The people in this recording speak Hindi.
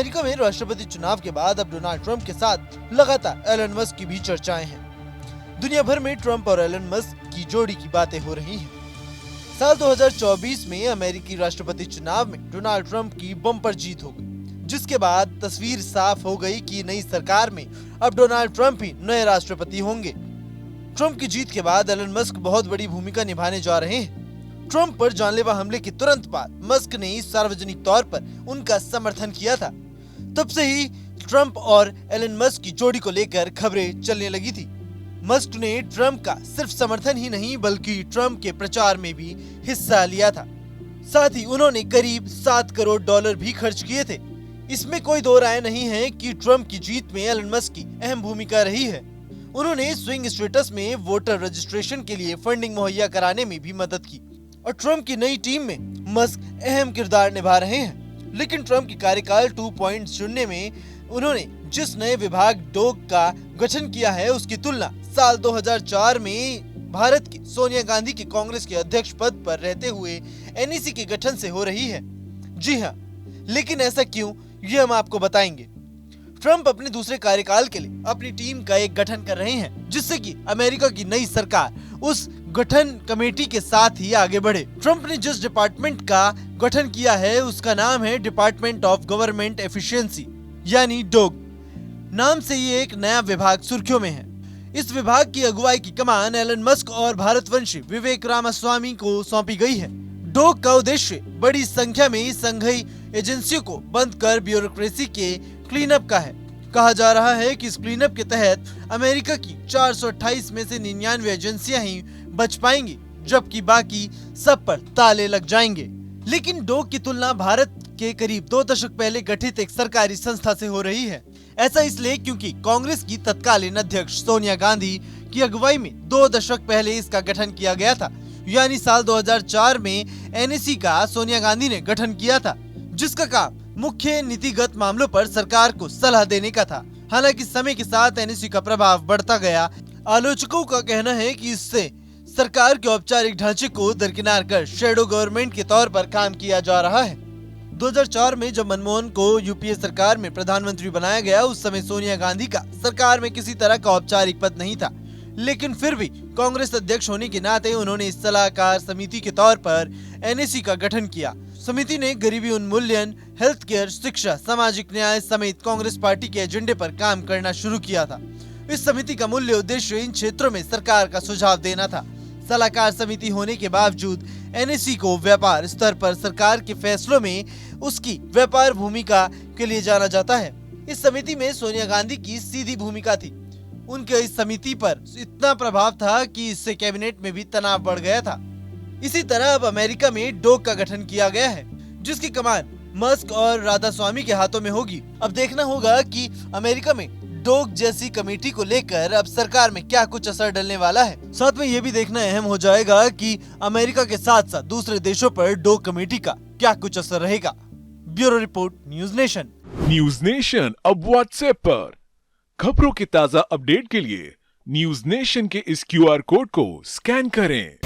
अमेरिका में राष्ट्रपति चुनाव के बाद अब डोनाल्ड ट्रंप के साथ लगातार एलन मस्क की भी चर्चाएं हैं। दुनिया भर में ट्रंप और एलन मस्क की जोड़ी की बातें हो रही हैं। साल 2024 में अमेरिकी राष्ट्रपति चुनाव में डोनाल्ड ट्रंप की बम्पर जीत हो गई, जिसके बाद तस्वीर साफ हो गई कि नई सरकार में अब डोनाल्ड ट्रंप ही नए राष्ट्रपति होंगे। ट्रंप की जीत के बाद एलन मस्क बहुत बड़ी भूमिका निभाने जा रहे हैं। ट्रंप पर जानलेवा हमले के तुरंत बाद मस्क ने सार्वजनिक तौर पर उनका समर्थन किया था। तब से ही ट्रंप और एलन मस्क की जोड़ी को लेकर खबरें चलने लगी थी। मस्क ने ट्रंप का सिर्फ समर्थन ही नहीं बल्कि ट्रंप के प्रचार में भी हिस्सा लिया था। साथ ही उन्होंने करीब $7 करोड़ भी खर्च किए थे। इसमें कोई दो राय नहीं है कि ट्रंप की जीत में एलन मस्क की अहम भूमिका रही है। उन्होंने स्विंग स्टेट्स में वोटर रजिस्ट्रेशन के लिए फंडिंग मुहैया कराने में भी मदद की और ट्रंप की नई टीम में मस्क अहम किरदार निभा रहे हैं। लेकिन ट्रंप की कार्यकाल 2.0 में उन्होंने जिस नए विभाग डोग का गठन किया है उसकी तुलना साल 2004 में भारत की सोनिया गांधी के कांग्रेस के अध्यक्ष पद पर रहते हुए एनईसी के गठन से हो रही है। जी हाँ, लेकिन ऐसा क्यों, ये हम आपको बताएंगे। ट्रंप अपने दूसरे कार्यकाल के लिए अपनी टीम का एक गठन कर रहे हैं, जिससे कि अमेरिका की नई सरकार उस गठन कमेटी के साथ ही आगे बढ़े। ट्रंप ने जिस डिपार्टमेंट का गठन किया है उसका नाम है डिपार्टमेंट ऑफ गवर्नमेंट एफिशिएंसी यानी डोग। नाम से ये एक नया विभाग सुर्खियों में है। इस विभाग की अगुवाई की कमान एलन मस्क और भारतवंशी विवेक रामास्वामी को सौंपी गई है। डोग का उद्देश्य बड़ी संख्या में संघीय एजेंसियों को बंद कर ब्यूरोक्रेसी के क्लीनअप का है। कहा जा रहा है कि इस क्लीनअप के तहत अमेरिका की 428 में से 99 एजेंसियां ही बच पाएंगी, जबकि बाकी सब पर ताले लग जाएंगे। लेकिन डोग की तुलना भारत के करीब 2 दशक पहले गठित एक सरकारी संस्था से हो रही है। ऐसा इसलिए क्योंकि कांग्रेस की तत्कालीन अध्यक्ष सोनिया गांधी की अगुवाई में 2 दशक पहले इसका गठन किया गया था। यानी साल 2004 में एनईसी का सोनिया गांधी ने गठन किया था, जिसका काम मुख्य नीतिगत मामलों पर सरकार को सलाह देने का था। हालांकि समय के साथ एनईसी का प्रभाव बढ़ता गया। आलोचकों का कहना है कि इससे सरकार के औपचारिक ढांचे को दरकिनार कर शैडो गवर्नमेंट के तौर पर काम किया जा रहा है। 2004 में जब मनमोहन को यूपीए सरकार में प्रधानमंत्री बनाया गया, उस समय सोनिया गांधी का सरकार में किसी तरह का औपचारिक पद नहीं था। लेकिन फिर भी कांग्रेस अध्यक्ष होने के नाते उन्होंने इस सलाहकार समिति के तौर पर एनईसी का गठन किया। समिति ने गरीबी उन्मूलन, हेल्थ केयर, शिक्षा, सामाजिक न्याय समेत कांग्रेस पार्टी के एजेंडे पर काम करना शुरू किया था। इस समिति का मूल्य उद्देश्य इन क्षेत्रों में सरकार का सुझाव देना था। सलाहकार समिति होने के बावजूद एनईसी को व्यापार स्तर पर सरकार के फैसलों में उसकी व्यापार भूमिका के लिए जाना जाता है। इस समिति में सोनिया गांधी की सीधी भूमिका थी। उनके इस समिति पर इतना प्रभाव था कि इससे कैबिनेट में भी तनाव बढ़ गया था। इसी तरह अब अमेरिका में डोग का गठन किया गया है, जिसकी कमान मस्क और राधास्वामी के हाथों में होगी। अब देखना होगा कि अमेरिका में डोग जैसी कमेटी को लेकर अब सरकार में क्या कुछ असर डलने वाला है। साथ में ये भी देखना अहम हो जाएगा कि अमेरिका के साथ साथ दूसरे देशों पर डोग कमेटी का क्या कुछ असर रहेगा। Bureau report, news nation. News nation अब व्हाट्सएप पर खबरों के ताजा अपडेट के लिए न्यूज नेशन के इस QR कोड को स्कैन करें।